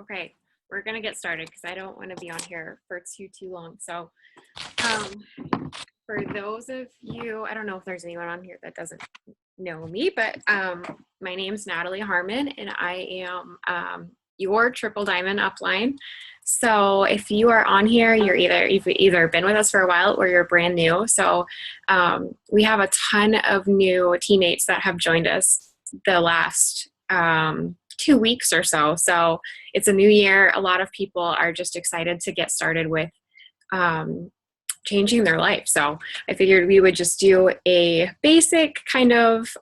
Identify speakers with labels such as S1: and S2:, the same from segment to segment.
S1: Okay, we're gonna get started because I don't want to be on here for too long. So, for those of you, I don't know if there's anyone on here that doesn't know me, but my name's Natalie Harmon, and I am your Triple Diamond upline. So if you are on here, you've either been with us for a while or you're brand new. So we have a ton of new teammates that have joined us the last 2 weeks or so. So it's a new year. A lot of people are just excited to get started with changing their life. So I figured we would just do a basic kind of,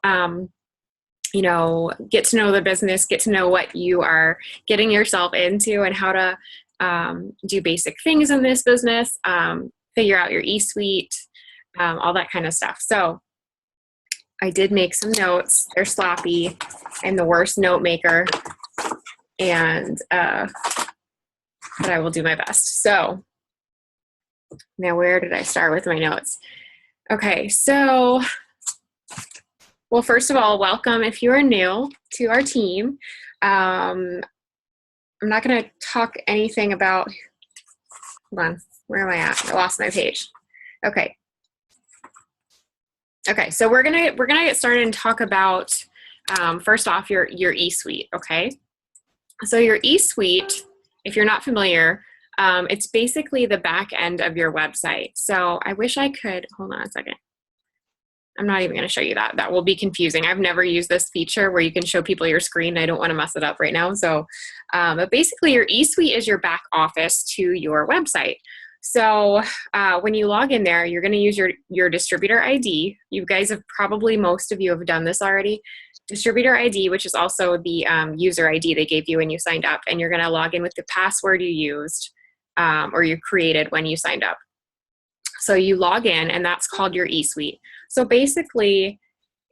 S1: get to know the business, get to know what you are getting yourself into and how to do basic things in this business, figure out your e-suite, all that kind of stuff. So I did make some notes. They're sloppy. I'm the worst note maker, and but I will do my best. So now where did I start with my notes? Okay, so, well, first of all, welcome if you are new to our team. I'm not going to talk anything about, hold on, where am I at? I lost my page. Okay. Okay, so we're gonna get started and talk about first off your e-suite. Okay, so your e-suite, if you're not familiar, it's basically the back end of your website. So I wish I could, hold on a second. I'm not even going to show you that. That will be confusing. I've never used this feature where you can show people your screen. I don't want to mess it up right now. So, but basically your e-suite is your back office to your website. So when you log in there, you're going to use your distributor ID. You guys have probably, most of you have done this already. Distributor ID, which is also the user ID they gave you when you signed up. And you're going to log in with the password you used or you created when you signed up. So you log in, and that's called your e-suite. So basically,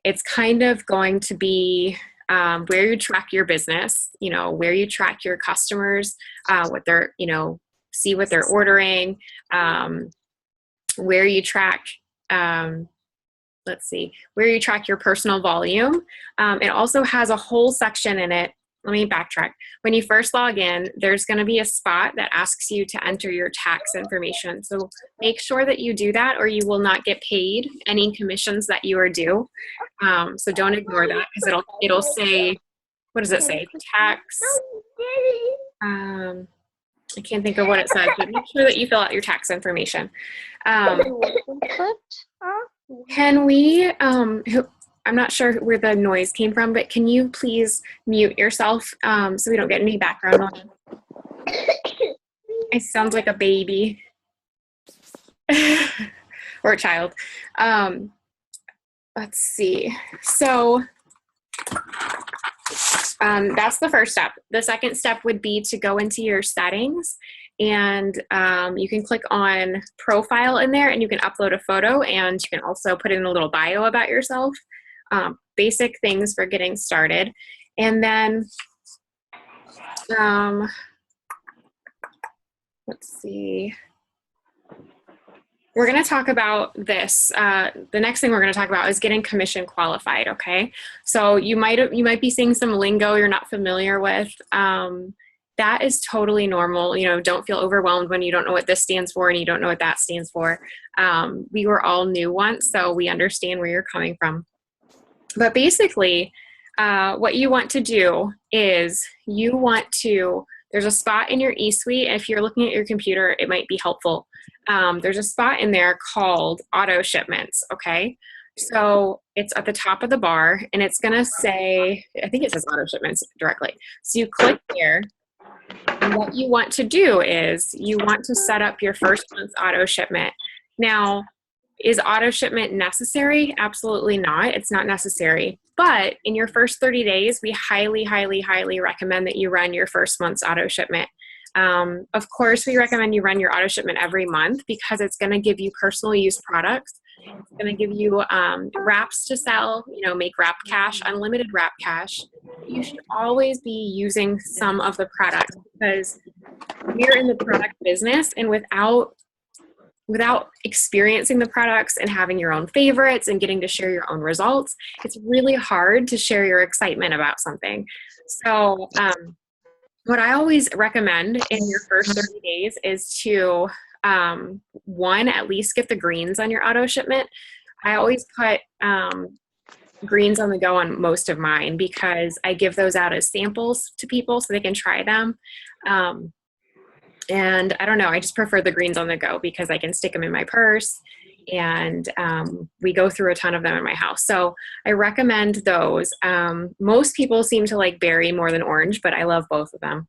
S1: it's kind of going to be where you track your business, where you track your customers, what they're, see what they're ordering, where you track, where you track your personal volume. It also has a whole section in it. Let me backtrack. When you first log in, there's going to be a spot that asks you to enter your tax information. So make sure that you do that, or you will not get paid any commissions that you are due. So don't ignore that, because it'll say, what does it say? Tax. I can't think of what it says, but make sure that you fill out your tax information. Can we, I'm not sure where the noise came from, but can you please mute yourself so we don't get any background noise? It sounds like a baby or a child. Let's see. So that's the first step. The second step would be to go into your settings, and you can click on profile in there, and you can upload a photo, and you can also put in a little bio about yourself. Basic things for getting started. And then, let's see. We're going to talk about this. The next thing we're going to talk about is getting commission qualified, okay? So you might be seeing some lingo you're not familiar with. That is totally normal. Don't feel overwhelmed when you don't know what this stands for and you don't know what that stands for. We were all new once, so we understand where you're coming from. But basically, what you want to do is there's a spot in your e-suite. If you're looking at your computer, it might be helpful. There's a spot in there called auto shipments, okay? So it's at the top of the bar, and it's going to say, I think it says auto shipments directly. So you click there, and what you want to do is you want to set up your first month's auto shipment. Now, is auto shipment necessary? Absolutely not. It's not necessary. But in your first 30 days, we highly, highly, highly recommend that you run your first month's auto shipment. Of course, we recommend you run your auto shipment every month, because it's going to give you personal use products. It's going to give you wraps to sell, make wrap cash, unlimited wrap cash. You should always be using some of the products, because we're in the product business, and without experiencing the products and having your own favorites and getting to share your own results, it's really hard to share your excitement about something. So What I always recommend in your first 30 days is to, one, at least get the greens on your auto shipment. I always put greens on the go on most of mine because I give those out as samples to people so they can try them. And I don't know, I just prefer the greens on the go because I can stick them in my purse, and we go through a ton of them in my house. So I recommend those. Most people seem to like berry more than orange, but I love both of them.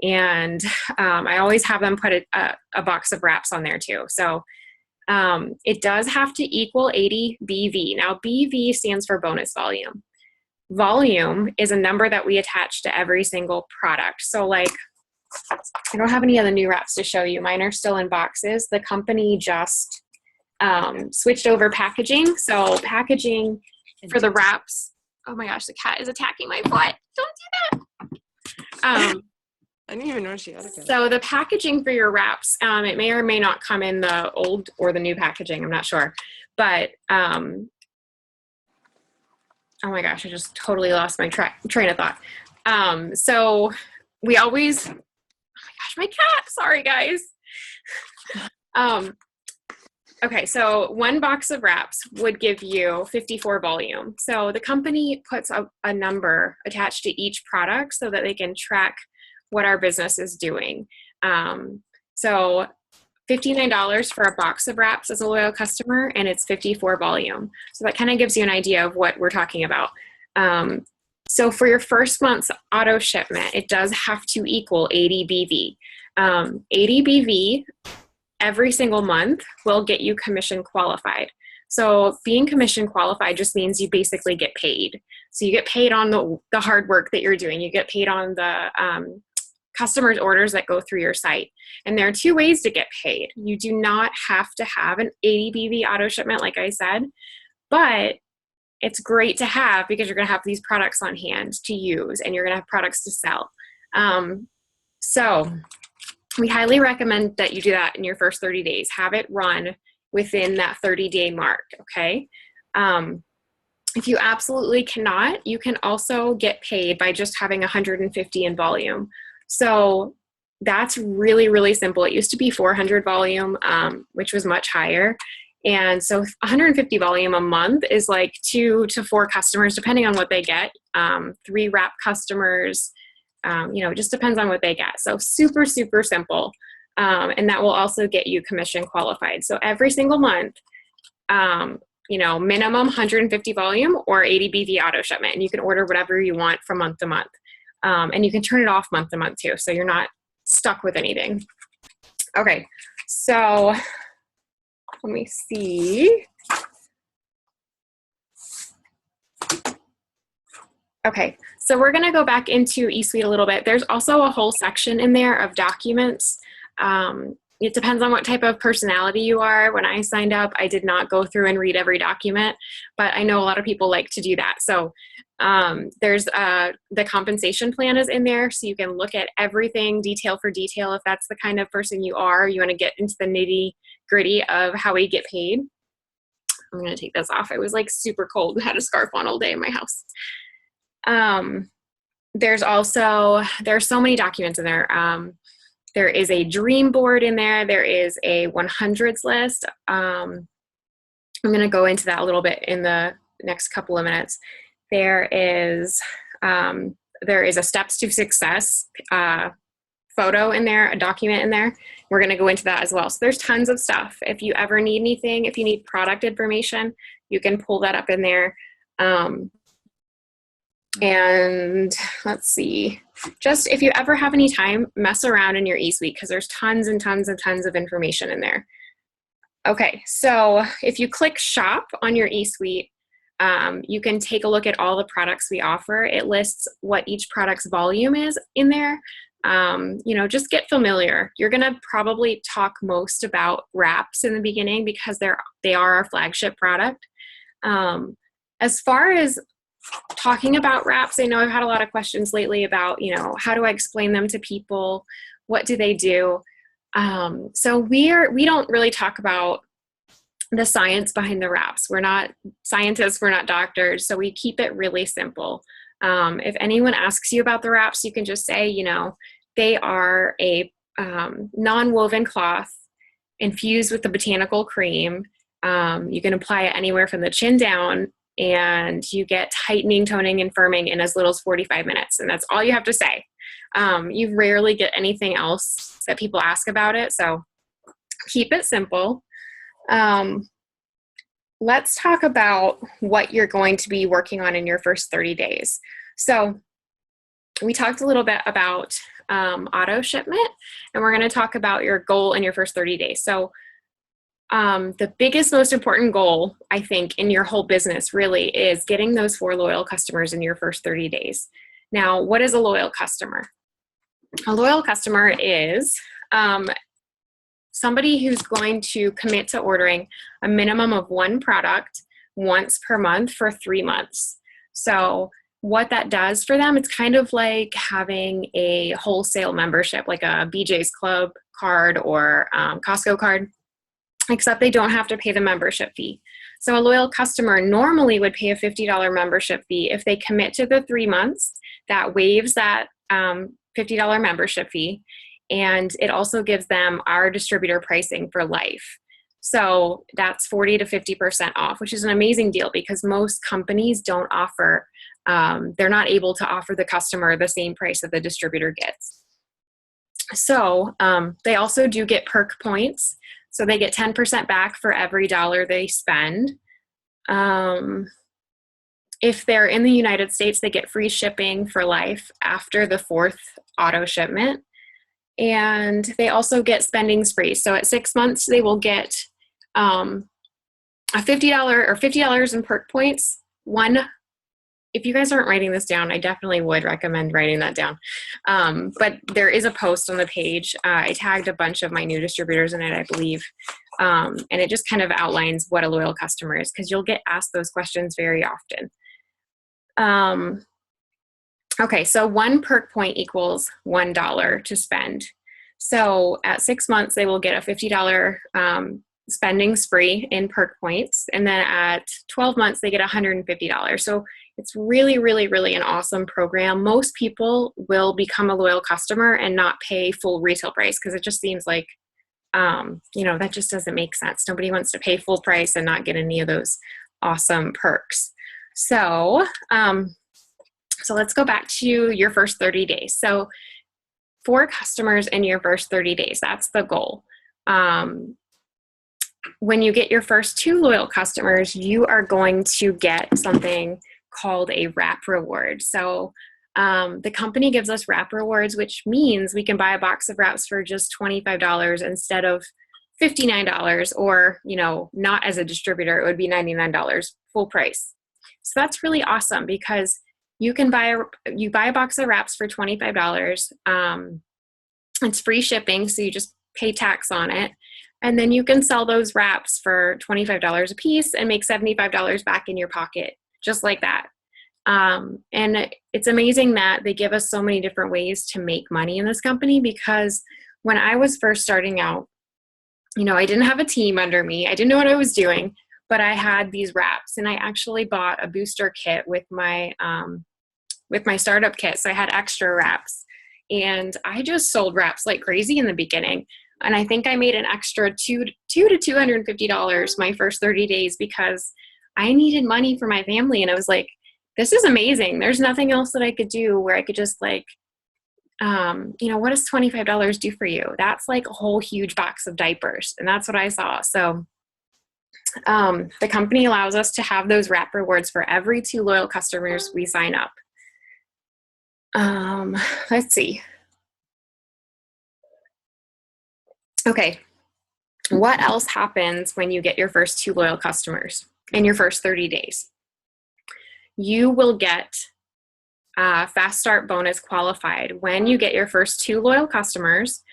S1: And I always have them put a box of wraps on there too. So it does have to equal 80 BV. Now, BV stands for bonus volume. Volume is a number that we attach to every single product. So like, I don't have any of the new wraps to show you. Mine are still in boxes. The company just switched over packaging. So packaging for the wraps. Oh my gosh, the cat is attacking my foot. Don't do that.
S2: I didn't even know she had a cat.
S1: So the packaging for your wraps, it may or may not come in the old or the new packaging. I'm not sure. But, oh my gosh, I just totally lost my train of thought. So we always, oh my gosh, my cat, sorry guys. Okay, so one box of wraps would give you 54 volume. So the company puts a number attached to each product so that they can track what our business is doing. So $59 for a box of wraps as a loyal customer, and it's 54 volume. So that kind of gives you an idea of what we're talking about. So for your first month's auto shipment, it does have to equal 80 BV. 80 BV every single month will get you commission qualified. So being commission qualified just means you basically get paid. So you get paid on the hard work that you're doing. You get paid on the customers' orders that go through your site. And there are two ways to get paid. You do not have to have an 80 BV auto shipment, like I said, but it's great to have because you're going to have these products on hand to use and you're going to have products to sell. So we highly recommend that you do that in your first 30 days. Have it run within that 30-day mark, okay? If you absolutely cannot, you can also get paid by just having 150 in volume. So that's really, really simple. It used to be 400 volume, which was much higher. And so 150 volume a month is like 2 to 4 customers, depending on what they get. 3 wrap customers, it just depends on what they get. So super, super simple. And that will also get you commission qualified. So every single month, minimum 150 volume or 80 BV auto shipment. And you can order whatever you want from month to month. And you can turn it off month to month too. So you're not stuck with anything. Okay. So let me see. Okay, so we're going to go back into eSuite a little bit. There's also a whole section in there of documents. It depends on what type of personality you are. When I signed up, I did not go through and read every document, but I know a lot of people like to do that. So there's the compensation plan is in there, so you can look at everything detail for detail if that's the kind of person you are. You want to get into the nitty gritty of how we get paid. I'm going to take this off. It was like super cold and had a scarf on all day in my house. There's so many documents in there. There is a dream board in there. There is a 100s list. I'm going to go into that a little bit in the next couple of minutes. There is a steps to success photo in there, a document in there. We're going to go into that as well. So there's tons of stuff. If you ever need anything, if you need product information, you can pull that up in there. And let's see, just if you ever have any time, mess around in your eSuite because there's tons and tons and tons of information in there. Okay, so if you click shop on your eSuite, you can take a look at all the products we offer. It lists what each product's volume is in there. Just get familiar. You're going to probably talk most about wraps in the beginning because they are our flagship product. As far as talking about wraps, I know I've had a lot of questions lately about, how do I explain them to people? What do they do? So we don't really talk about the science behind the wraps. We're not scientists, we're not doctors, so we keep it really simple. If anyone asks you about the wraps, you can just say, they are a non-woven cloth infused with the botanical cream. You can apply it anywhere from the chin down, and you get tightening, toning, and firming in as little as 45 minutes. And that's all you have to say. You rarely get anything else that people ask about it, so keep it simple. Let's talk about what you're going to be working on in your first 30 days. So we talked a little bit about auto shipment, and we're going to talk about your goal in your first 30 days. So the biggest, most important goal, I think, in your whole business really is getting those 4 loyal customers in your first 30 days. Now, what is a loyal customer? A loyal customer is somebody who's going to commit to ordering a minimum of 1 product once per month for 3 months. So what that does for them, it's kind of like having a wholesale membership, like a BJ's Club card or Costco card, except they don't have to pay the membership fee. So a loyal customer normally would pay a $50 membership fee. If they commit to the 3 months, that waives that $50 membership fee, and it also gives them our distributor pricing for life. So that's 40 to 50% off, which is an amazing deal because most companies don't offer, they're not able to offer the customer the same price that the distributor gets. So they also do get perk points. So they get 10% back for every dollar they spend. If they're in the United States, they get free shipping for life after the 4th auto shipment. And they also get spending spree. So at 6 months, they will get a $50 in perk points. If you guys aren't writing this down, I definitely would recommend writing that down. But there is a post on the page. I tagged a bunch of my new distributors in it, I believe. And it just kind of outlines what a loyal customer is, because you'll get asked those questions very often. Okay, so 1 perk point equals $1 to spend. So at 6 months, they will get a $50 spending spree in perk points. And then at 12 months, they get $150. So it's really, really, really an awesome program. Most people will become a loyal customer and not pay full retail price because it just seems like, that just doesn't make sense. Nobody wants to pay full price and not get any of those awesome perks. So let's go back to your first 30 days. So 4 customers in your first 30 days, that's the goal. When you get your first 2 loyal customers, you are going to get something called a wrap reward. So the company gives us wrap rewards, which means we can buy a box of wraps for just $25 instead of $59, or, not as a distributor, it would be $99 full price. So that's really awesome because you buy a box of wraps for $25. It's free shipping, so you just pay tax on it. And then you can sell those wraps for $25 a piece and make $75 back in your pocket, just like that. And it's amazing that they give us so many different ways to make money in this company, because when I was first starting out, I didn't have a team under me. I didn't know what I was doing, but I had these wraps, and I actually bought a booster kit with my startup kit. So I had extra wraps, and I just sold wraps like crazy in the beginning. And I think I made an extra $200 to $250 my first 30 days because I needed money for my family. And I was like, this is amazing. There's nothing else that I could do where I could just what does $25 do for you? That's like a whole huge box of diapers. And that's what I saw. So the company allows us to have those wrap rewards for every 2 loyal customers we sign up. Let's see. Okay. What else happens when you get your first 2 loyal customers in your first 30 days? You will get Fast Start bonus qualified when you get your first 2 loyal customers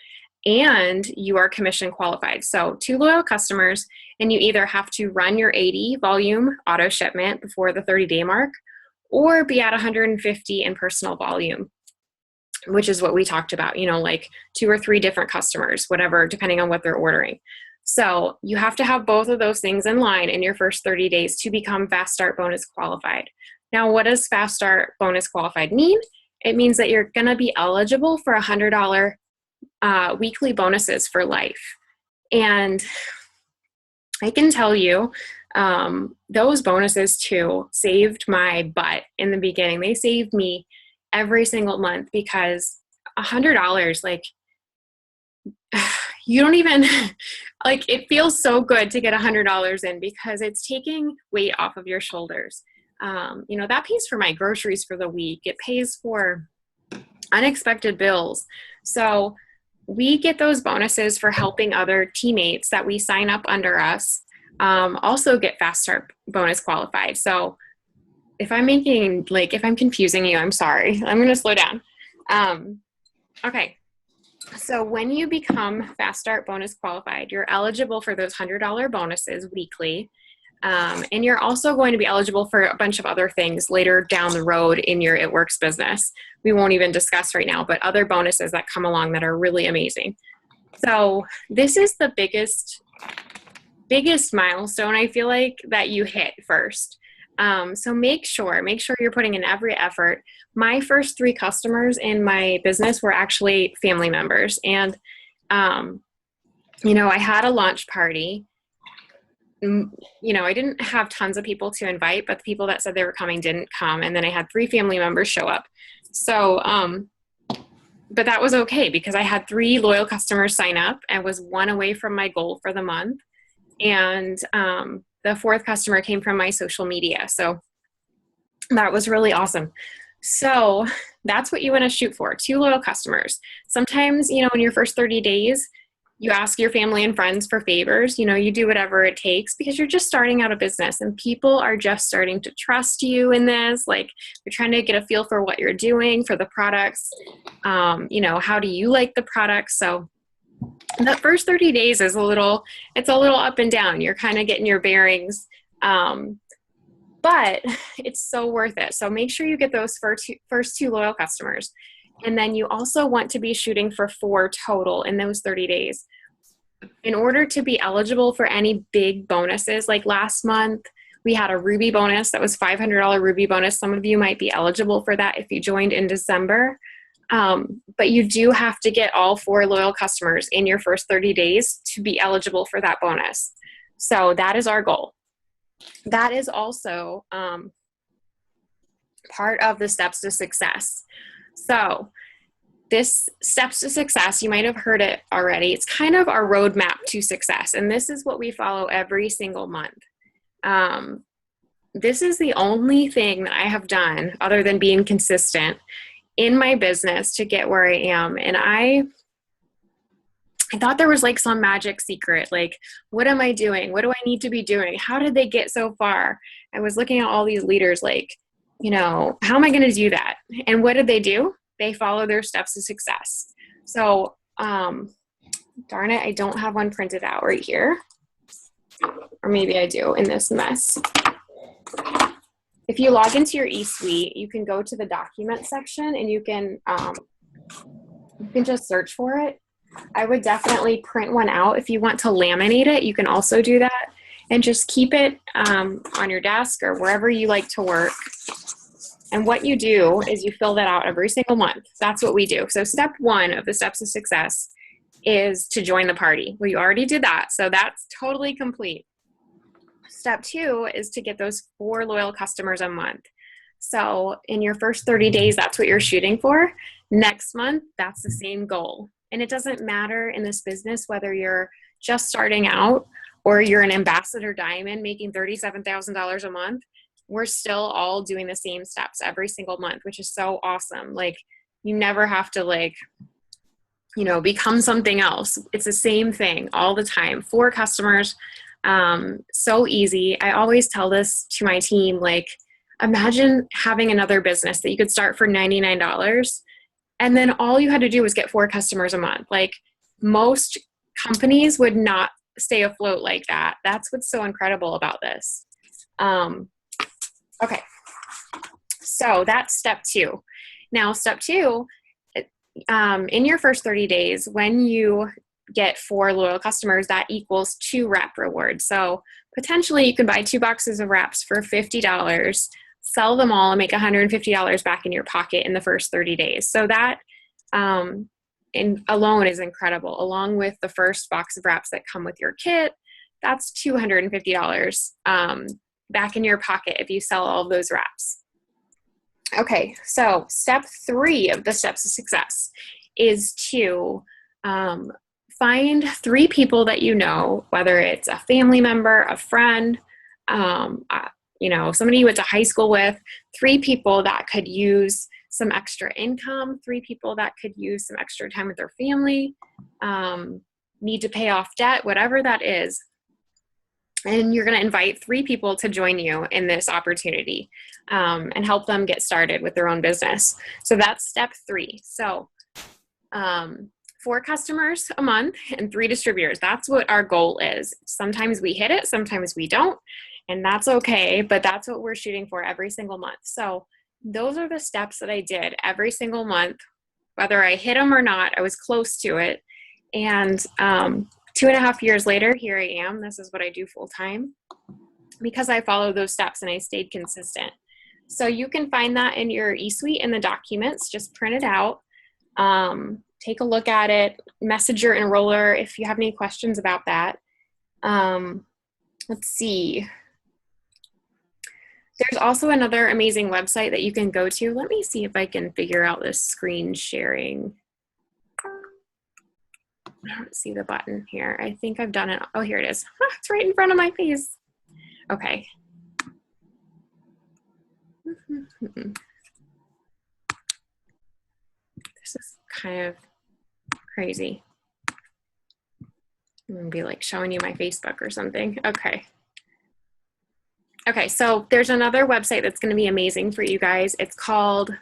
S1: and you are commission qualified. So 2 loyal customers, and you either have to run your 80 volume auto shipment before the 30-day mark or be at 150 in personal volume, which is what we talked about, like 2 or 3 different customers, whatever, depending on what they're ordering. So you have to have both of those things in line in your first 30 days to become Fast Start bonus qualified. Now, what does Fast Start Bonus Qualified mean? It means that you're going to be eligible for $100 weekly bonuses for life. And I can tell you, those bonuses too saved my butt in the beginning. They saved me every single month because $100, like, you don't even, like, it feels so good to get $100 in because it's taking weight off of your shoulders. That pays for my groceries for the week. It pays for unexpected bills. So we get those bonuses for helping other teammates that we sign up under us also get Fast Start Bonus Qualified. So if I'm confusing you, I'm sorry. I'm going to slow down. Okay. So when you become Fast Start Bonus Qualified, you're eligible for those $100 bonuses weekly. And you're also going to be eligible for a bunch of other things later down the road in your It Works business. We won't even discuss right now, but other bonuses that come along that are really amazing. So this is the biggest milestone, I feel like, that you hit first. So make sure you're putting in every effort. My first 3 customers in my business were actually family members. And, I had a launch party. I didn't have tons of people to invite, but the people that said they were coming didn't come. And then I had 3 family members show up. So, but that was okay because I had 3 loyal customers sign up and was 1 away from my goal for the month. And the 4th customer came from my social media. So that was really awesome. So that's what you want to shoot for, 2 loyal customers. Sometimes, in your first 30 days, you ask your family and friends for favors. You do whatever it takes because you're just starting out a business and people are just starting to trust you in this. Like, you're trying to get a feel for what you're doing, for the products. How do you like the products? So the first 30 days is a little up and down. You're kind of getting your bearings. But it's so worth it. So make sure you get those first 2 loyal customers. And then you also want to be shooting for 4 total in those 30 days. In order to be eligible for any big bonuses, like last month, we had a Ruby bonus that was $500 Ruby bonus. Some of you might be eligible for that if you joined in December. But you do have to get all 4 loyal customers in your first 30 days to be eligible for that bonus. So that is our goal. That is also part of the steps to success. So this steps to success, you might have heard it already. It's kind of our roadmap to success. And this is what we follow every single month. This is the only thing that I have done other than being consistent in my business to get where I am. And I thought there was like some magic secret, like, what am I doing? What do I need to be doing? How did they get so far? I was looking at all these leaders like, how am I going to do that? And what did they do? They follow their steps to success. So, darn it, I don't have one printed out right here. Or maybe I do in this mess. If you log into your eSuite, you can go to the document section and you can just search for it. I would definitely print one out. If you want to laminate it, you can also do that. And just keep it on your desk or wherever you like to work. And what you do is you fill that out every single month. That's what we do. So step 1 of the steps of success is to join the party. Well, you already did that. So that's totally complete. Step 2 is to get those 4 loyal customers a month. So in your first 30 days, that's what you're shooting for. Next month, that's the same goal. And it doesn't matter in this business whether you're just starting out or you're an ambassador diamond making $37,000 a month. We're still all doing the same steps every single month, which is so awesome. Like, you never have to become something else. It's the same thing all the time. 4 customers, so easy. I always tell this to my team, like, imagine having another business that you could start for $99 and then all you had to do was get 4 customers a month. Like, most companies would not stay afloat like that. That's what's so incredible about this. Okay, so that's step 2. Now, step 2, in your first 30 days, when you get 4 loyal customers, that equals 2 wrap rewards. So potentially you can buy 2 boxes of wraps for $50 sell them all and make $150 back in your pocket in the first 30 days. So that alone is incredible. Along with the first box of wraps that come with your kit, that's $250 back in your pocket if you sell all of those wraps. Okay, so step 3 of the steps of success is to find 3 people that you know, whether it's a family member, a friend, somebody you went to high school with, 3 people that could use some extra income, 3 people that could use some extra time with their family, need to pay off debt, whatever that is. And you're going to invite 3 people to join you in this opportunity and help them get started with their own business. So that's step 3. So 4 customers a month and 3 distributors. That's what our goal is. Sometimes we hit it, sometimes we don't, and that's okay, but that's what we're shooting for every single month. So those are the steps that I did every single month. Whether I hit them or not, I was close to it. And 2.5 years later, here I am. This is what I do full time because I followed those steps and I stayed consistent. So you can find that in your eSuite in the documents. Just print it out. Take a look at it. Message your enroller if you have any questions about that. Let's see. There's also another amazing website that you can go to. Let me see if I can figure out this screen sharing. I don't see the button here. I think I've done it. Oh, here it is. It's right in front of my face. Okay. This is kind of crazy. I'm gonna be like showing you my Facebook or something. Okay. Okay, so there's another website that's going to be amazing for you guys. It's called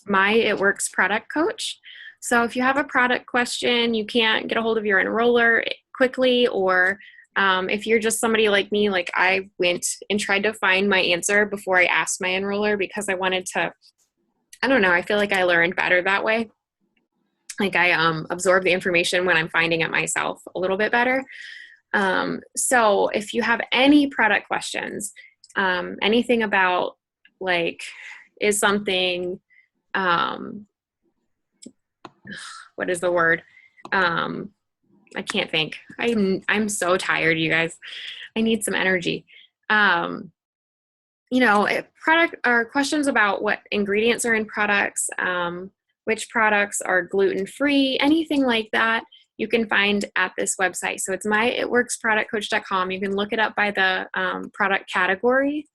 S1: My It Works Product Coach. So if you have a product question, you can't get a hold of your enroller quickly, or if you're just somebody like me, like I went and tried to find my answer before I asked my enroller because I wanted to, I don't know, I feel like I learned better that way. Like I absorb the information when I'm finding it myself a little bit better. So if you have any product questions, anything about like, is something, what is the word? I can't think. I'm so tired, you guys. I need some energy. Product or questions about what ingredients are in products, which products are gluten-free, anything like that, you can find at this website. So it's myitworksproductcoach.com. You can look it up by the product category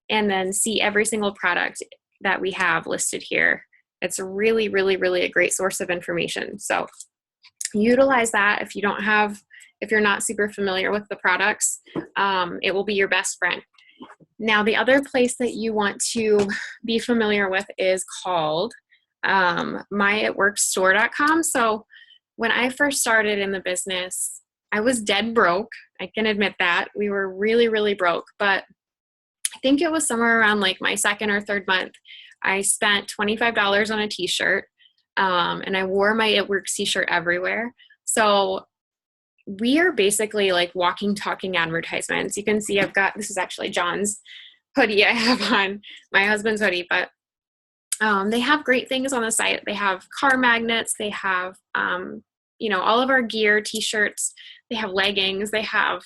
S1: and then see every single product that we have listed here. It's really, really, really a great source of information. So utilize that if you're not super familiar with the products, it will be your best friend. Now, the other place that you want to be familiar with is called myitworksstore.com. So when I first started in the business, I was dead broke. I can admit that. We were really, really broke. But I think it was somewhere around like my 2nd or 3rd month, I spent $25 on a t-shirt, and I wore my It Works t-shirt everywhere. So we are basically like walking, talking advertisements. You can see this is actually John's hoodie I have on, my husband's hoodie, but they have great things on the site. They have car magnets. They have, all of our gear, t-shirts. They have leggings. They have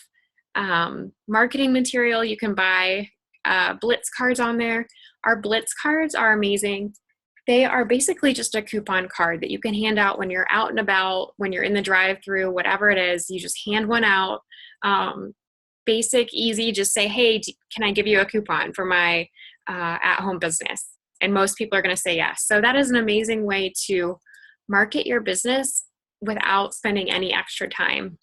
S1: marketing material. You can buy Blitz cards on there. Our Blitz cards are amazing. They are basically just a coupon card that you can hand out when you're out and about, when you're in the drive-thru, whatever it is. You just hand one out. Basic, easy. Just say, hey, can I give you a coupon for my at-home business? And most people are going to say yes. So that is an amazing way to market your business without spending any extra time.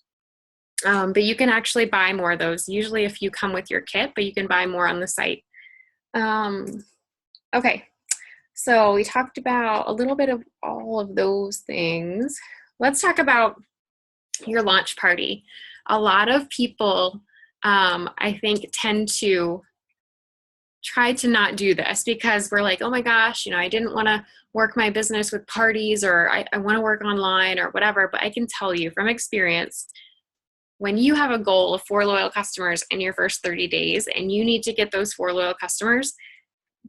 S1: But you can actually buy more of those, usually if you come with your kit, but you can buy more on the site. Okay, so we talked about a little bit of all of those things. Let's talk about your launch party. A lot of people, I think, tend to try to not do this because we're like, oh my gosh, I didn't want to work my business with parties, or I want to work online or whatever. But I can tell you from experience, when you have a goal of 4 loyal customers in your first 30 days and you need to get those 4 loyal customers,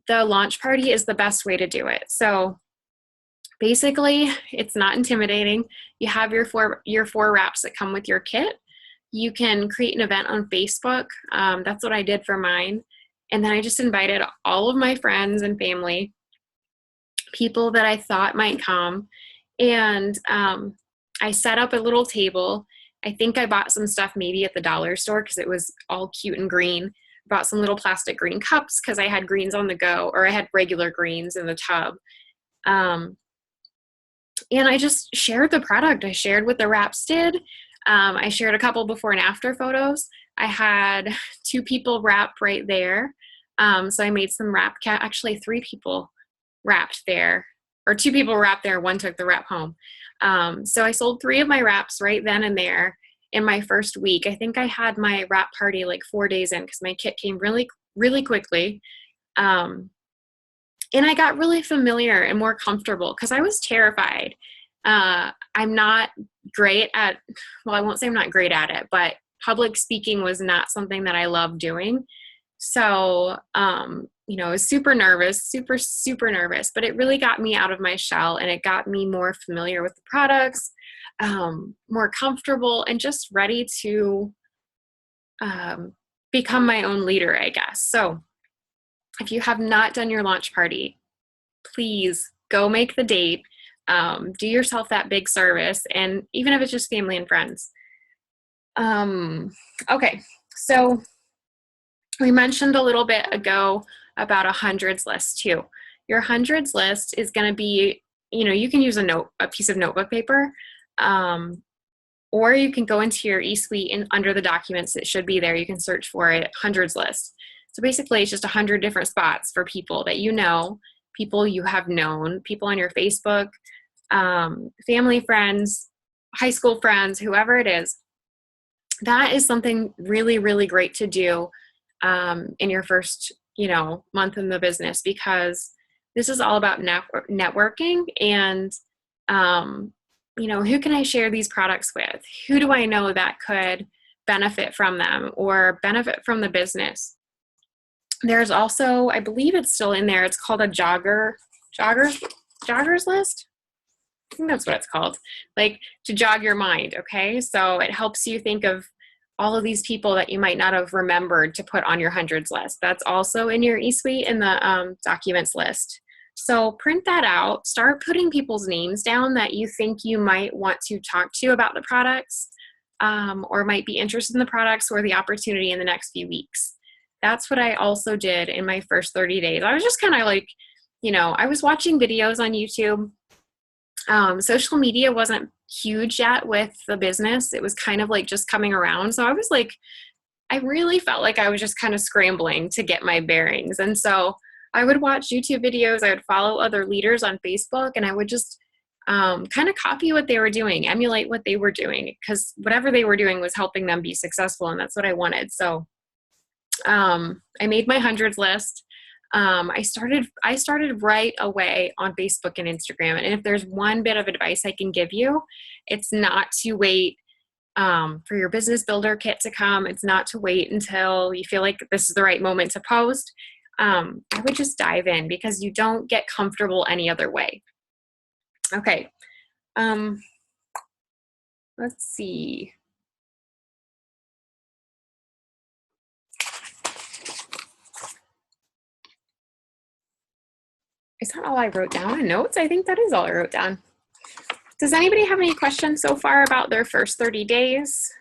S1: the launch party is the best way to do it. So basically, it's not intimidating. You have your four wraps that come with your kit. You can create an event on Facebook. That's what I did for mine. And then I just invited all of my friends and family, people that I thought might come. And I set up a little table. I think I bought some stuff maybe at the dollar store because it was all cute and green. Bought some little plastic green cups because I had greens on the go, or I had regular greens in the tub. And I just shared the product. I shared what the wraps did. I shared a couple before and after photos. I had 2 people wrap right there. So I made some wrap actually 3 people wrapped there, or 2 people wrapped there. 1 took the wrap home. So I sold 3 of my wraps right then and there in my first week. I think I had my wrap party like 4 days in because my kit came really, really quickly. And I got really familiar and more comfortable because I was terrified. I'm not great at, well, I won't say I'm not great at it, but public speaking was not something that I love doing. So, I was super nervous, super nervous, but it really got me out of my shell, and it got me more familiar with the products, more comfortable, and just ready to become my own leader, I guess. So if you have not done your launch party, please go make the date. Do yourself that big service, and even if it's just family and friends. Okay, so we mentioned a little bit ago about a hundreds list too. Your hundreds list is going to be, you can use a piece of notebook paper, or you can go into your eSuite and under the documents, it should be there. You can search for it, hundreds list. So basically it's just 100 different spots for people that you know, people you have known, people on your Facebook, family, friends, high school friends, whoever it is. That is something really, really great to do in your first, month in the business, because this is all about networking and, who can I share these products with? Who do I know that could benefit from them or benefit from the business? There's also, I believe it's still in there, it's called a joggers list. I think that's what it's called, like to jog your mind, okay? So it helps you think of all of these people that you might not have remembered to put on your hundreds list. That's also in your eSuite in the documents list. So print that out, start putting people's names down that you think you might want to talk to about the products, or might be interested in the products or the opportunity in the next few weeks. That's what I also did in my first 30 days. I was just kind of like, I was watching videos on YouTube. Social media wasn't huge yet with the business. It was kind of like just coming around. So I was like, I really felt like I was just kind of scrambling to get my bearings. And so I would watch YouTube videos. I would follow other leaders on Facebook, and I would just kind of copy what they were doing, emulate what they were doing, because whatever they were doing was helping them be successful. And that's what I wanted. So I made my hundreds list. I started right away on Facebook and Instagram. And if there's one bit of advice I can give you, it's not to wait for your business builder kit to come. It's not to wait until you feel like this is the right moment to post. I would just dive in, because you don't get comfortable any other way. Okay. Let's see. Is that all I wrote down in notes? I think that is all I wrote down. Does anybody have any questions so far about their first 30 days?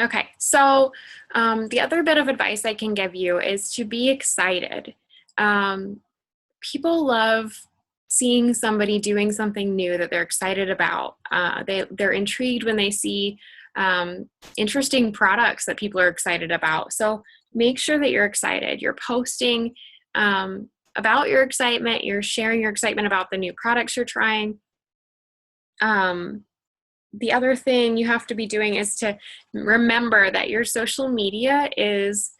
S1: Okay, so the other bit of advice I can give you is to be excited. People love seeing somebody doing something new that they're excited about. They're intrigued when they see interesting products that people are excited about. So make sure that you're excited. You're posting about your excitement. You're sharing your excitement about the new products you're trying. the other thing you have to be doing is to remember that your social media is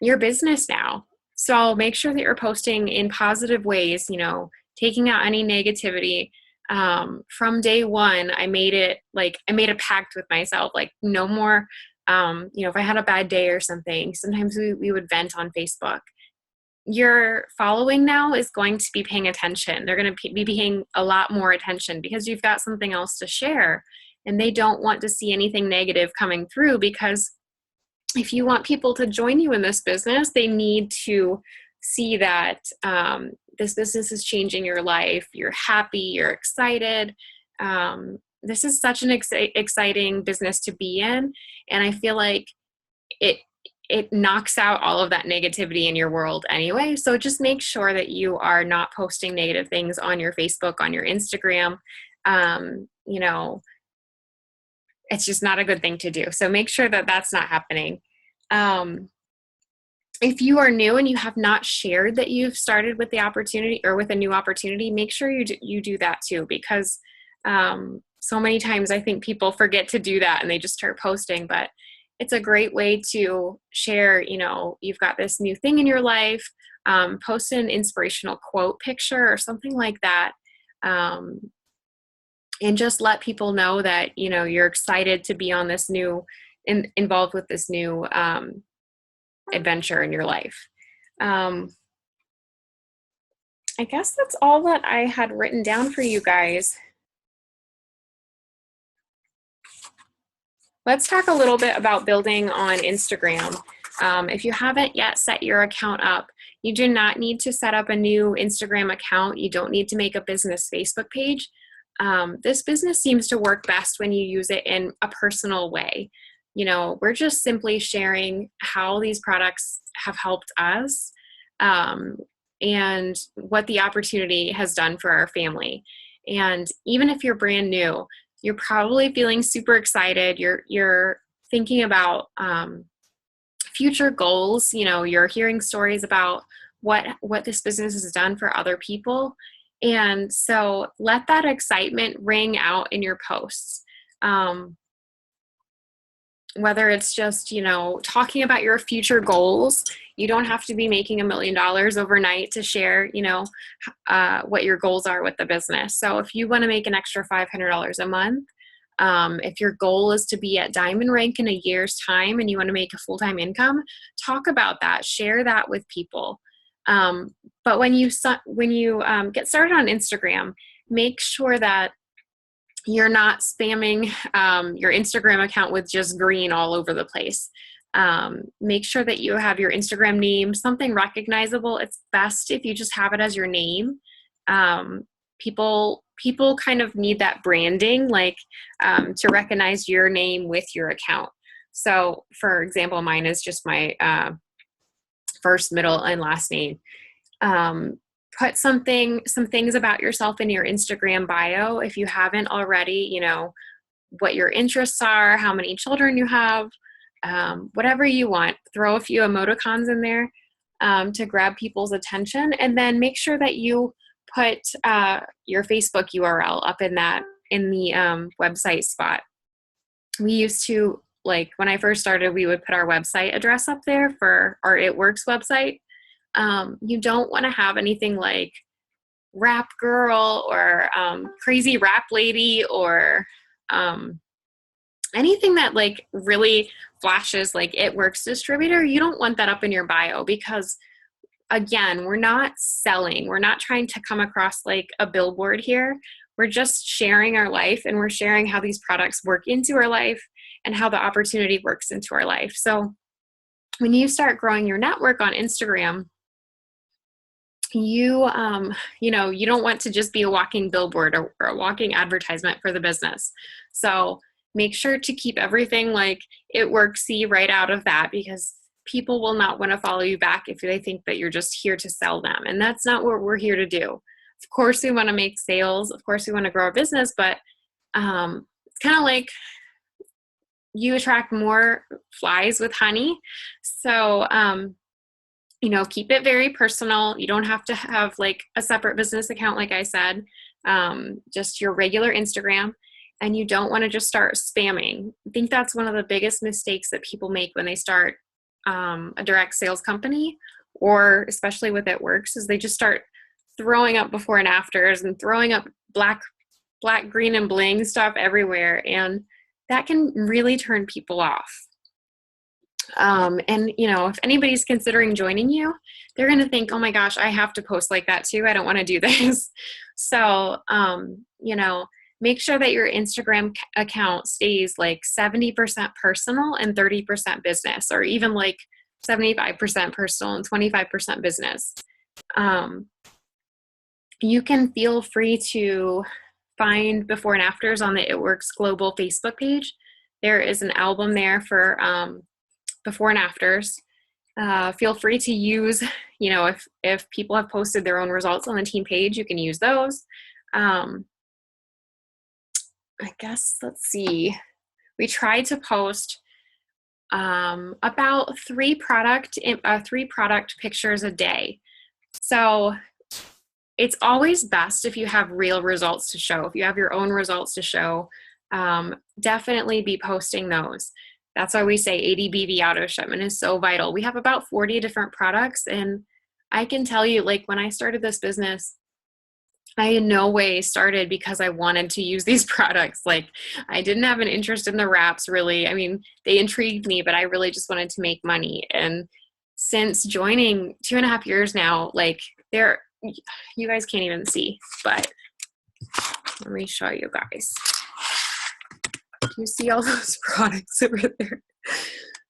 S1: your business now. So make sure that you're posting in positive ways, taking out any negativity. From day one, I made a pact with myself, like no more, if I had a bad day or something, sometimes we would vent on Facebook. Your following now is going to be paying attention. They're going to be paying a lot more attention because you've got something else to share, and they don't want to see anything negative coming through, because if you want people to join you in this business, they need to see that this business is changing your life. You're happy, you're excited. This is such an exciting business to be in. And I feel like it knocks out all of that negativity in your world anyway. So just make sure that you are not posting negative things on your Facebook, on your Instagram. It's just not a good thing to do. So make sure that that's not happening. If you are new and you have not shared that you've started with the opportunity or with a new opportunity, make sure you do that too, because so many times I think people forget to do that and they just start posting. But it's a great way to share, you've got this new thing in your life, post an inspirational quote picture or something like that. And just let people know that, you're excited to be on this new, involved with this new adventure in your life. I guess that's all that I had written down for you guys. Let's talk a little bit about building on Instagram. If you haven't yet set your account up, you do not need to set up a new Instagram account. You don't need to make a business Facebook page. This business seems to work best when you use it in a personal way. We're just simply sharing how these products have helped us, and what the opportunity has done for our family. And even if you're brand new, you're probably feeling super excited. You're thinking about future goals. You're hearing stories about what this business has done for other people. And so let that excitement ring out in your posts. Whether it's just, talking about your future goals. You don't have to be making $1 million overnight to share, what your goals are with the business. So if you want to make an extra $500 a month, if your goal is to be at diamond rank in a year's time and you want to make a full-time income, talk about that, share that with people. But when you get started on Instagram, make sure that you're not spamming your Instagram account with just green all over the place. Make sure that you have your Instagram name, something recognizable. It's best if you just have it as your name. People kind of need that branding, to recognize your name with your account. So, for example, mine is just my first, middle, and last name. Put some things about yourself in your Instagram bio if you haven't already, what your interests are, how many children you have, whatever you want. Throw a few emoticons in there to grab people's attention, and then make sure that you put your Facebook URL up in the website spot. We used to, when I first started, we would put our website address up there for our It Works website. You don't want to have anything like rap girl or crazy rap lady or anything that really flashes like It Works Distributor. You don't want that up in your bio, because again, we're not selling. We're not trying to come across like a billboard here. We're just sharing our life, and we're sharing how these products work into our life and how the opportunity works into our life. So when you start growing your network on Instagram, you don't want to just be a walking billboard or a walking advertisement for the business. So make sure to keep everything like It Worksy right out of that, because people will not want to follow you back if they think that you're just here to sell them. And that's not what we're here to do. Of course, we want to make sales. Of course, we want to grow our business, but it's kind of like you attract more flies with honey. So, keep it very personal. You don't have to have like a separate business account, like I said, just your regular Instagram. and you don't want to just start spamming. I think that's one of the biggest mistakes that people make when they start a direct sales company, or especially with It Works, is they just start throwing up before and afters and throwing up black, green, and bling stuff everywhere. And that can really turn people off. And if anybody's considering joining you, they're going to think, oh my gosh, I have to post like that too. I don't want to do this. So, make sure that your Instagram account stays like 70% personal and 30% business, or even like 75% personal and 25% business. You can feel free to find before and afters on the It Works Global Facebook page. There is an album there for before and afters. Feel free to use, if people have posted their own results on the team page, you can use those. I guess, let's see. We tried to post about three product pictures a day. So it's always best if you have real results to show. If you have your own results to show, definitely be posting those. That's why we say ADBV auto shipment is so vital. We have about 40 different products, and I can tell you, like, when I started this business, I in no way started because I wanted to use these products. Like, I didn't have an interest in the wraps, really. I mean, they intrigued me, but I really just wanted to make money. And since joining 2.5 years now, like, you guys can't even see, but let me show you guys. You see all those products over there?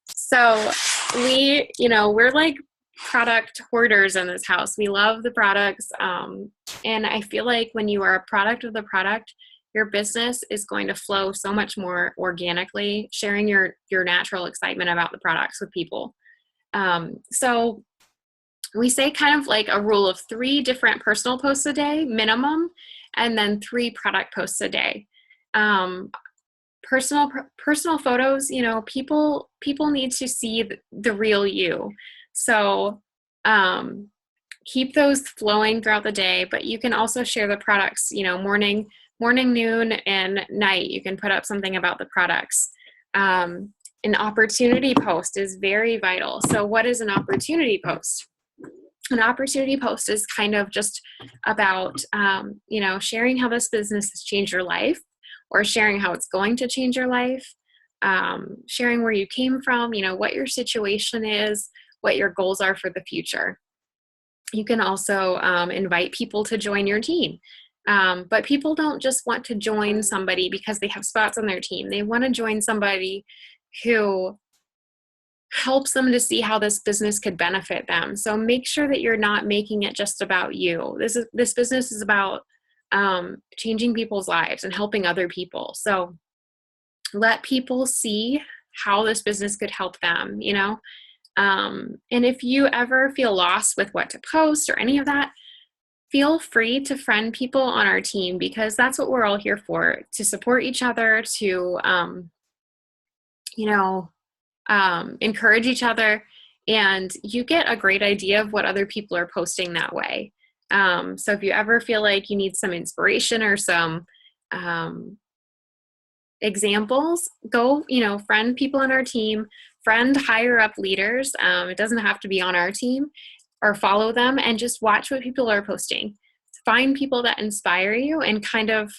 S1: So we're like product hoarders in this house. We love the products. And I feel like when you are a product of the product, your business is going to flow so much more organically, sharing your natural excitement about the products with people. So we say kind of like a rule of 3 different personal posts a day minimum, and then 3 product posts a day. Personal photos, people need to see the real you. So keep those flowing throughout the day, but you can also share the products, morning, noon, and night. You can put up something about the products. An opportunity post is very vital. So what is an opportunity post? An opportunity post is kind of just about, sharing how this business has changed your life, or sharing how it's going to change your life, sharing where you came from, what your situation is, what your goals are for the future. You can also invite people to join your team. But people don't just want to join somebody because they have spots on their team. They want to join somebody who helps them to see how this business could benefit them. So make sure that you're not making it just about you. This business is about changing people's lives and helping other people. So let people see how this business could help them, and if you ever feel lost with what to post or any of that, feel free to friend people on our team, because that's what we're all here for, to support each other, to encourage each other, and you get a great idea of what other people are posting that way. So if you ever feel like you need some inspiration or some examples, go, friend people on our team, friend higher up leaders. It doesn't have to be on our team, or follow them and just watch what people are posting. Find people that inspire you and kind of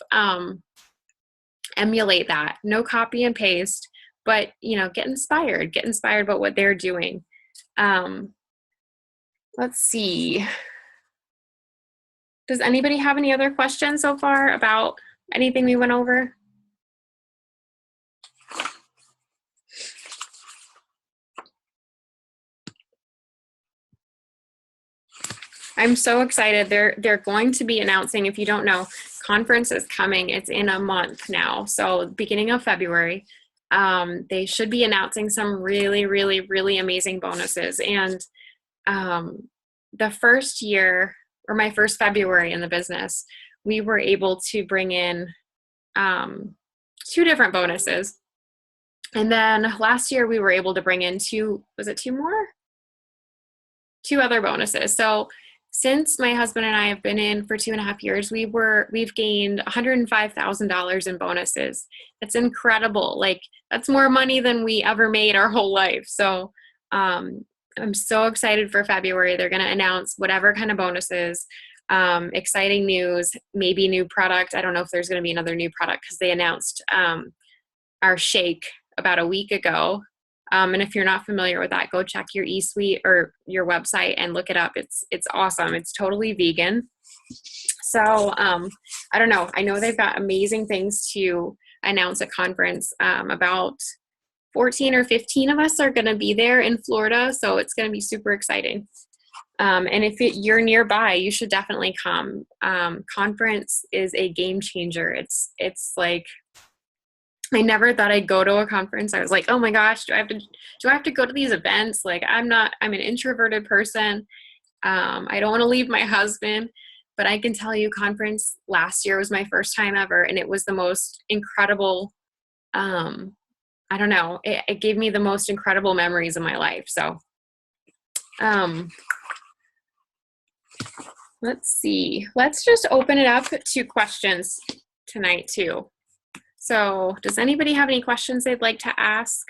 S1: emulate that. No copy and paste, but get inspired about what they're doing. Let's see. Does anybody have any other questions so far about anything we went over? I'm so excited. They're going to be announcing, if you don't know, conference is coming. It's in a month now. So beginning of February, they should be announcing some really, really, really amazing bonuses. And the first year, or my first February in the business, we were able to bring in 2 different bonuses. And then last year we were able to bring in 2 other bonuses. So since my husband and I have been in for 2.5 years, we've gained $105,000 in bonuses. It's incredible. Like, that's more money than we ever made our whole life. So I'm so excited for February. They're going to announce whatever kind of bonuses, exciting news, maybe new product. I don't know if there's going to be another new product because they announced our shake about a week ago. And if you're not familiar with that, go check your eSuite or your website and look it up. It's awesome. It's totally vegan. So I don't know. I know they've got amazing things to announce at conference. About 14 or 15 of us are going to be there in Florida, so it's going to be super exciting. And if you're nearby, you should definitely come. Conference is a game changer. It's like, I never thought I'd go to a conference. I was like, oh my gosh, do I have to go to these events? Like, I'm an introverted person. I don't want to leave my husband, but I can tell you, conference last year was my first time ever, and it was the most incredible, I don't know, it gave me the most incredible memories of my life. So, let's see. Let's just open it up to questions tonight too. So, does anybody have any questions they'd like to ask?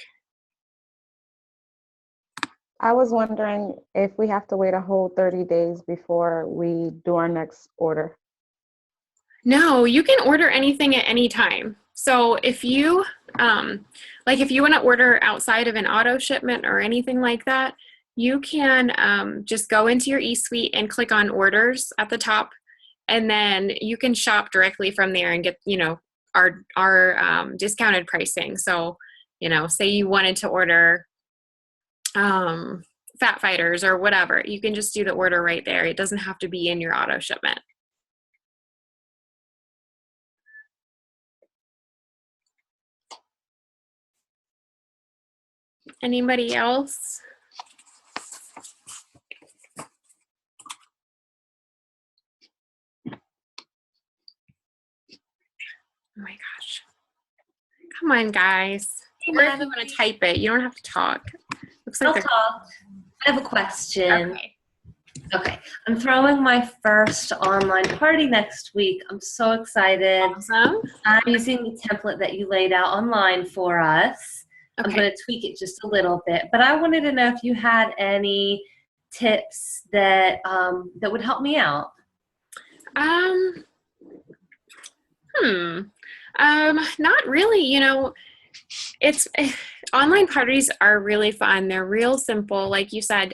S3: I was wondering if we have to wait a whole 30 days before we do our next order.
S1: No, you can order anything at any time. So if you, if you want to order outside of an auto shipment or anything like that, you can just go into your eSuite and click on orders at the top, and then you can shop directly from there and get, our discounted pricing. So, say you wanted to order Fat Fighters or whatever, you can just do the order right there. It doesn't have to be in your auto shipment. Anybody else? Oh my gosh. Come on, guys. Or if you want to type it, you don't have to talk. Looks like
S4: I'll talk. I have a question. Okay. I'm throwing my first online party next week. I'm so excited.
S1: Awesome.
S4: I'm using the template that you laid out online for us.
S1: Okay.
S4: I'm going to tweak it just a little bit, but I wanted to know if you had any tips that that would help me out.
S1: Not really. It's online parties are really fun. They're real simple, like you said.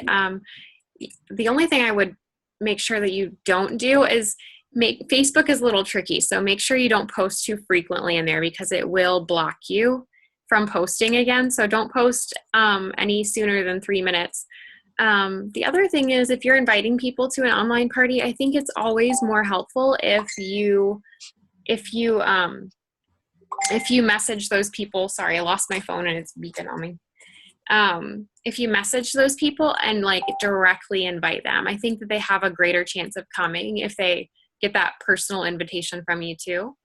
S1: The only thing I would make sure that you don't do is Facebook is a little tricky, so make sure you don't post too frequently in there because it will block you from posting again. So don't post any sooner than 3 minutes. The other thing is, if you're inviting people to an online party, I think it's always more helpful if you message those people. Sorry, I lost my phone and it's beeping on me. If you message those people and directly invite them, I think that they have a greater chance of coming if they get that personal invitation from you too.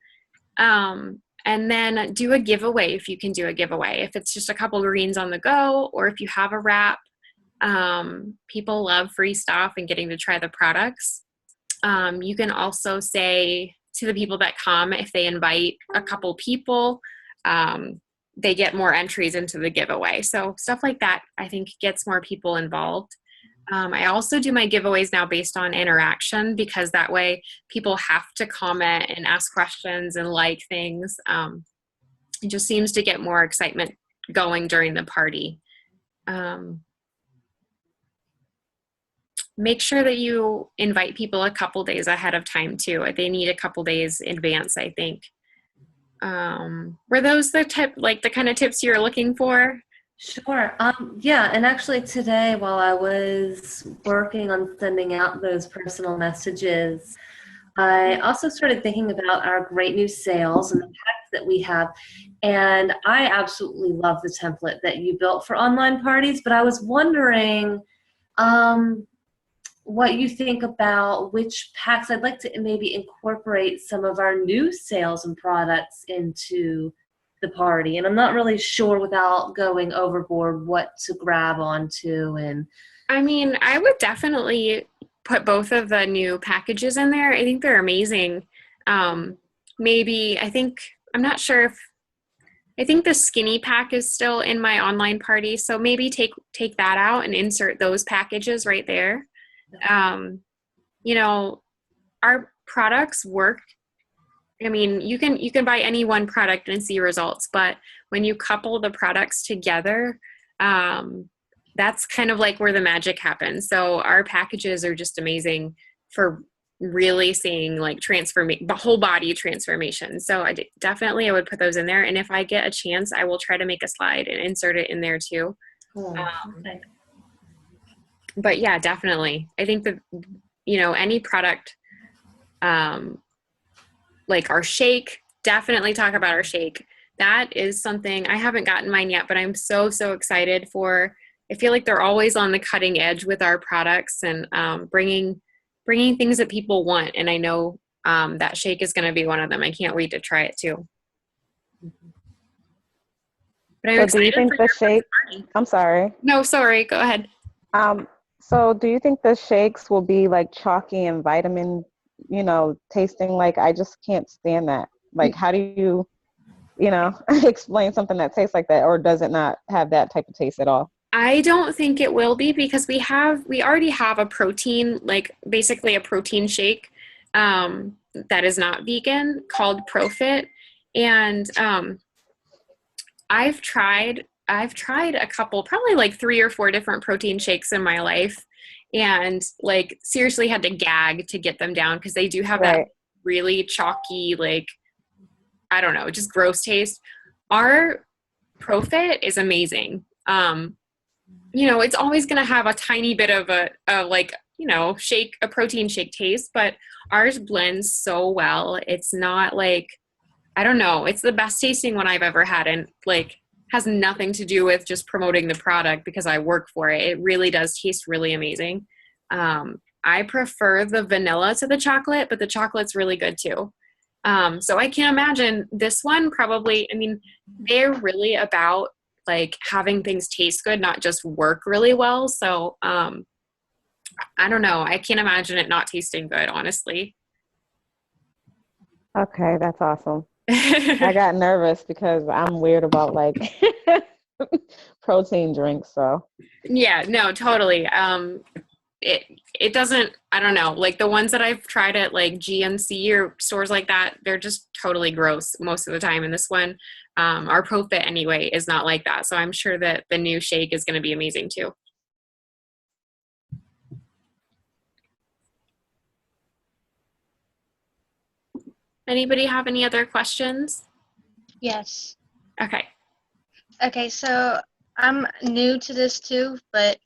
S1: And then do a giveaway if you can do a giveaway. If it's just a couple greens on the go, or if you have a wrap, people love free stuff and getting to try the products. You can also say to the people that come, if they invite a couple people, they get more entries into the giveaway. So stuff like that, I think, gets more people involved. I also do my giveaways now based on interaction, because that way people have to comment and ask questions and like things. It just seems to get more excitement going during the party. Make sure that you invite people a couple days ahead of time too. They need a couple days in advance, I think. Were those the kind of tips you're looking for?
S4: Sure. Yeah, and actually today, while I was working on sending out those personal messages, I also started thinking about our great new sales and the packs that we have. And I absolutely love the template that you built for online parties, but I was wondering what you think about which packs. I'd like to maybe incorporate some of our new sales and products into the party, and I'm not really sure, without going overboard, what to grab onto. And
S1: I mean, I would definitely put both of the new packages in there. I think they're amazing. Maybe, I'm not sure if, I think the skinny pack is still in my online party. So maybe take that out and insert those packages right there. You know, our products work. I mean, you can buy any one product and see results, but when you couple the products together, that's kind of like where the magic happens. So our packages are just amazing for really seeing like the whole body transformation. So I would put those in there. And if I get a chance, I will try to make a slide and insert it in there too.
S4: Cool. Okay.
S1: But yeah, definitely. I think that, any product, like our shake, definitely talk about our shake. That is something, I haven't gotten mine yet, but I'm so, so excited for. I feel like they're always on the cutting edge with our products and bringing things that people want. And I know that shake is going to be one of them. I can't wait to try it too. But I'm
S3: So do you
S1: excited
S3: think
S1: for
S3: the
S1: your
S3: shake,
S1: party.
S3: I'm sorry.
S1: No, sorry. Go ahead.
S3: So do you think the shakes will be like chalky and vitamin, tasting? Like, I just can't stand that. Like, how do you, explain something that tastes like that, or does it not have that type of taste at all?
S1: I don't think it will be because we already have a protein, like basically a protein shake that is not vegan called ProFit. And I've tried a couple, probably like 3 or 4 different protein shakes in my life, and like seriously had to gag to get them down because they do have that really chalky, like, I don't know, just gross taste. Our ProFit is amazing. It's always going to have a tiny bit of a protein shake taste, but ours blends so well. It's not like, I don't know, it's the best tasting one I've ever had, and like has nothing to do with just promoting the product because I work for it. It really does taste really amazing. I prefer the vanilla to the chocolate, but the chocolate's really good too. So I can imagine this one probably, they're really about like having things taste good, not just work really well. So I don't know. I can't imagine it not tasting good, honestly.
S3: Okay, that's awesome. I got nervous because I'm weird about like protein drinks. So
S1: Yeah, no, totally. It doesn't, I don't know, like the ones that I've tried at like GNC or stores like that, they're just totally gross most of the time. And this one, our ProFit anyway, is not like that. So I'm sure that the new shake is going to be amazing too. Anybody have any other questions?
S5: Yes.
S1: Okay.
S5: Okay, so I'm new to this too, but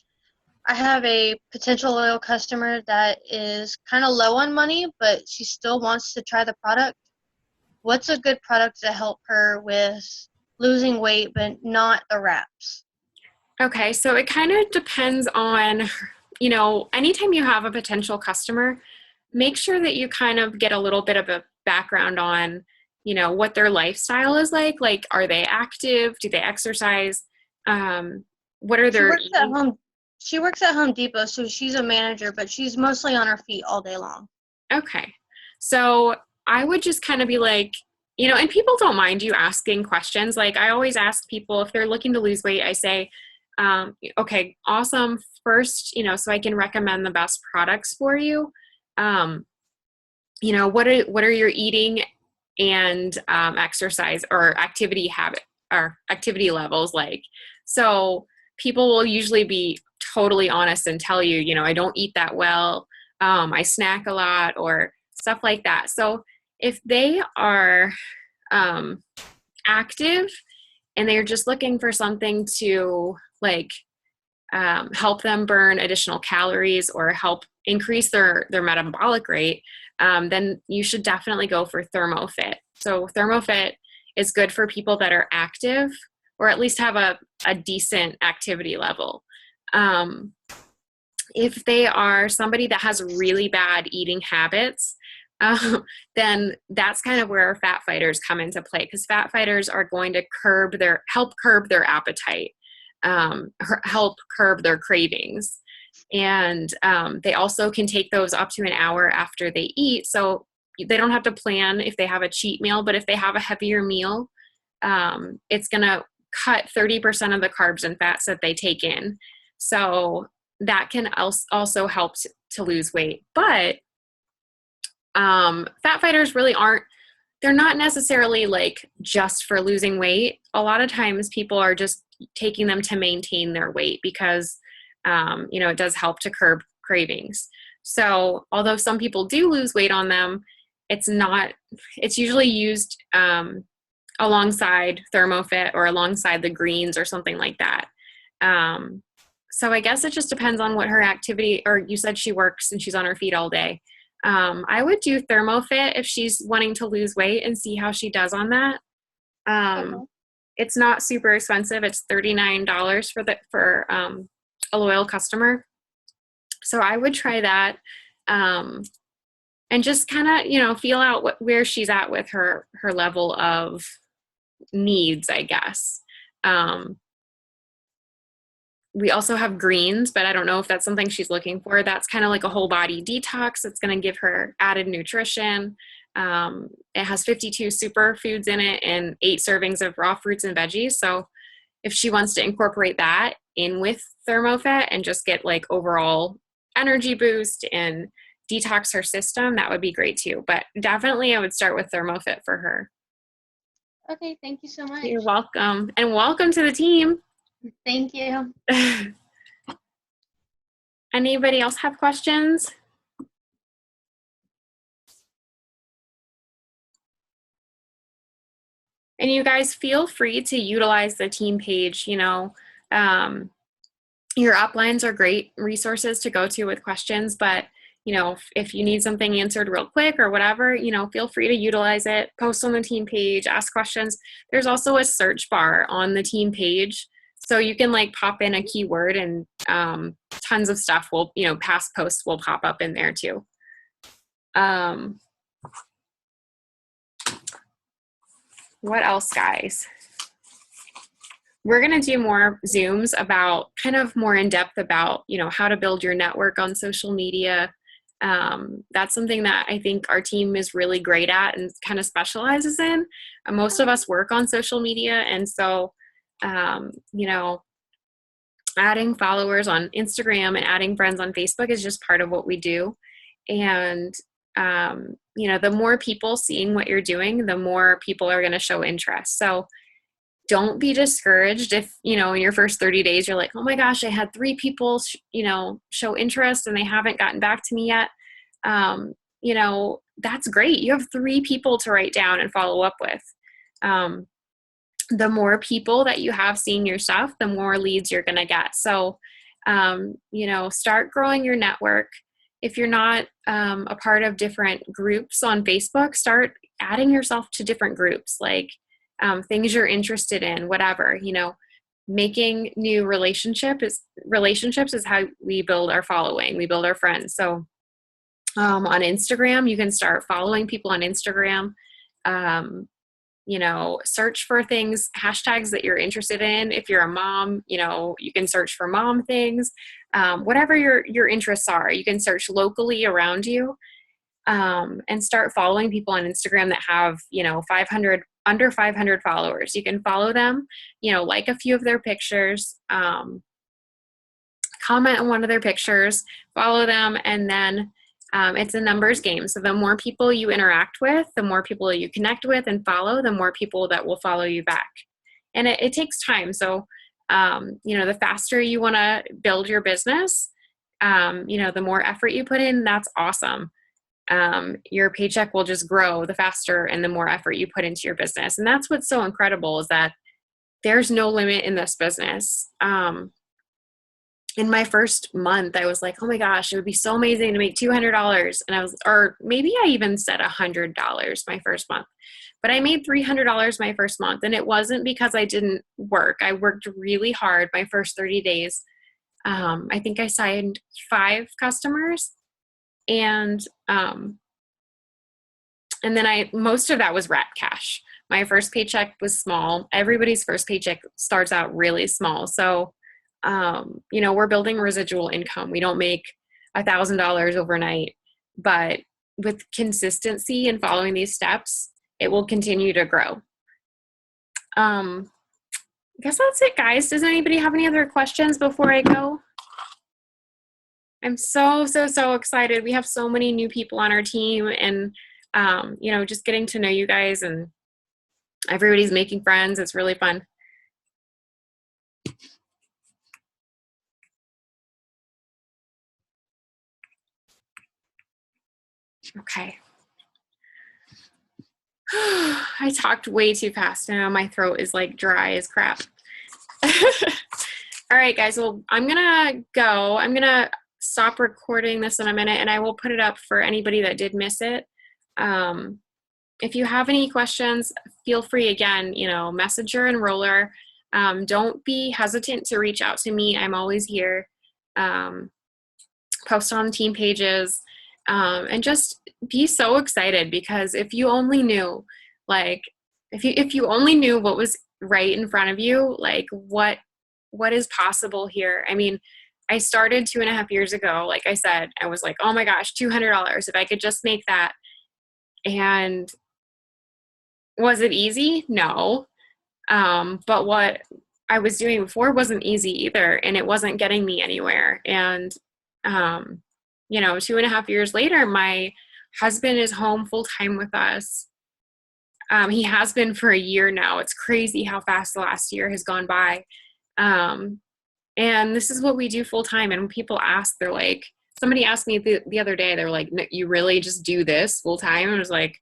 S5: I have a potential loyal customer that is kind of low on money, but she still wants to try the product. What's a good product to help her with losing weight, but not the wraps?
S1: Okay, so it kind of depends on, anytime you have a potential customer, make sure that you kind of get a little bit of a background on, what their lifestyle is like. Like, are they active? Do they exercise? What are their
S5: She works at Home Depot, so she's a manager, but she's mostly on her feet all day long.
S1: Okay. So I would just kind of be like, and people don't mind you asking questions. Like I always ask people if they're looking to lose weight, I say, okay, awesome. First, so I can recommend the best products for you. What are your eating and exercise or activity habit or activity levels like? So people will usually be totally honest and tell you, I don't eat that well. I snack a lot or stuff like that. So if they are active and they're just looking for something to like help them burn additional calories or help increase their metabolic rate, then you should definitely go for ThermoFit. So ThermoFit is good for people that are active or at least have a decent activity level. If they are somebody that has really bad eating habits, then that's kind of where fat fighters come into play, because fat fighters are going to help curb their appetite, help curb their cravings. And they also can take those up to an hour after they eat. So they don't have to plan if they have a cheat meal, but if they have a heavier meal, it's going to cut 30% of the carbs and fats that they take in. So that can also help to lose weight. But fat fighters really they're not necessarily like just for losing weight. A lot of times people are just taking them to maintain their weight because, it does help to curb cravings. So although some people do lose weight on them, it's usually used alongside ThermoFit or alongside the greens or something like that. So I guess it just depends on what her activity, or you said she works and she's on her feet all day. I would do ThermoFit if she's wanting to lose weight and see how she does on that.
S5: Okay.
S1: It's not super expensive. It's $39 for a loyal customer. So I would try that. And just kind of, feel out where she's at with her level of needs, I guess. We also have greens, but I don't know if that's something she's looking for. That's kind of like a whole body detox. It's going to give her added nutrition. It has 52 superfoods in it and 8 servings of raw fruits and veggies. So if she wants to incorporate that in with ThermoFit and just get like overall energy boost and detox her system, that would be great too. But definitely I would start with ThermoFit for her.
S5: Okay, thank you so much.
S1: You're welcome. And welcome to the team.
S5: Thank you.
S1: Anybody else have questions? And you guys feel free to utilize the team page. Your uplines are great resources to go to with questions, but if you need something answered real quick or whatever, feel free to utilize it. Post on the team page, ask questions. There's also a search bar on the team page. So you can like pop in a keyword and tons of stuff will, past posts will pop up in there too. What else, guys? We're going to do more Zooms about kind of more in depth about, how to build your network on social media. That's something that I think our team is really great at and kind of specializes in. Most of us work on social media. And so, adding followers on Instagram and adding friends on Facebook is just part of what we do. And, the more people seeing what you're doing, the more people are going to show interest. So don't be discouraged if, in your first 30 days, you're like, oh my gosh, I had 3 people, show interest and they haven't gotten back to me yet. That's great. You have 3 people to write down and follow up with. The more people that you have seeing your stuff, the more leads you're going to get. So, start growing your network. If you're not a part of different groups on Facebook, start adding yourself to different groups, like things you're interested in, whatever, making new relationships is how we build our following. We build our friends. So on Instagram, you can start following people on Instagram. Search for things, hashtags that you're interested in. If you're a mom, you can search for mom things. Whatever your interests are, you can search locally around you, and start following people on Instagram that have, under 500 followers. You can follow them, like a few of their pictures, comment on one of their pictures, follow them, and then it's a numbers game. So the more people you interact with, the more people you connect with and follow, the more people that will follow you back. And it takes time. So, the faster you want to build your business, the more effort you put in, that's awesome. Your paycheck will just grow the faster and the more effort you put into your business. And that's what's so incredible, is that there's no limit in this business. In my first month, I was like, oh my gosh, it would be so amazing to make $200. And or maybe I even said $100 my first month, but I made $300 my first month. And it wasn't because I didn't work. I worked really hard my first 30 days. I think I signed 5 customers, and then most of that was wrap cash. My first paycheck was small. Everybody's first paycheck starts out really small. So we're building residual income. We don't make $1,000 overnight, but with consistency and following these steps, it will continue to grow. I guess that's it, guys. Does anybody have any other questions before I go? I'm so excited. We have so many new people on our team, and just getting to know you guys, and everybody's making friends. It's really fun. Okay. I talked way too fast now. My throat is like dry as crap. All right, guys. Well, I'm going to go. I'm going to stop recording this in a minute, and I will put it up for anybody that did miss it. If you have any questions, feel free, again, message your enroller. Don't be hesitant to reach out to me. I'm always here. Post on team pages. And just be so excited, because if you only knew, if you only knew what was right in front of you, what is possible here. I mean, I started 2.5 years ago. Like I said, I was like, oh my gosh, $200, if I could just make that. And was it easy? No. But what I was doing before wasn't easy either, and it wasn't getting me anywhere. And 2.5 years later, my husband is home full time with us. He has been for a year now. It's crazy how fast the last year has gone by. And this is what we do full time. And when people ask, they're like, somebody asked me the other day, they're like, you really just do this full time? And I was like,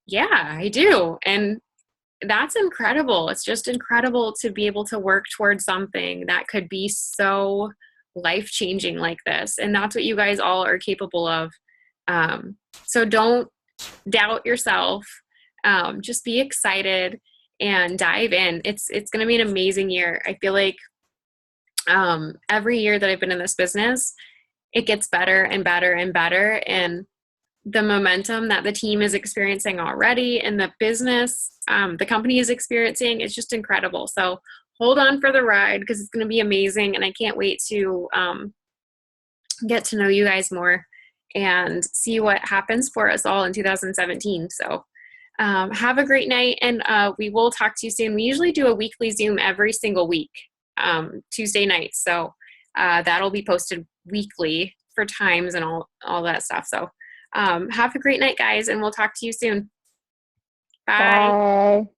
S1: yeah, I do. And that's incredible. It's just incredible to be able to work towards something that could be so life-changing like this. And that's what you guys all are capable of. So don't doubt yourself. Just be excited and dive in. It's going to be an amazing year. I feel like every year that I've been in this business, it gets better and better and better. And the momentum that the team is experiencing already, and the business, the company is experiencing, it's just incredible. So hold on for the ride, because it's going to be amazing. And I can't wait to get to know you guys more and see what happens for us all in 2017. So have a great night, and we will talk to you soon. We usually do a weekly Zoom every single week, Tuesday nights. So that'll be posted weekly for times and all that stuff. So have a great night, guys, and we'll talk to you soon. Bye.
S3: Bye.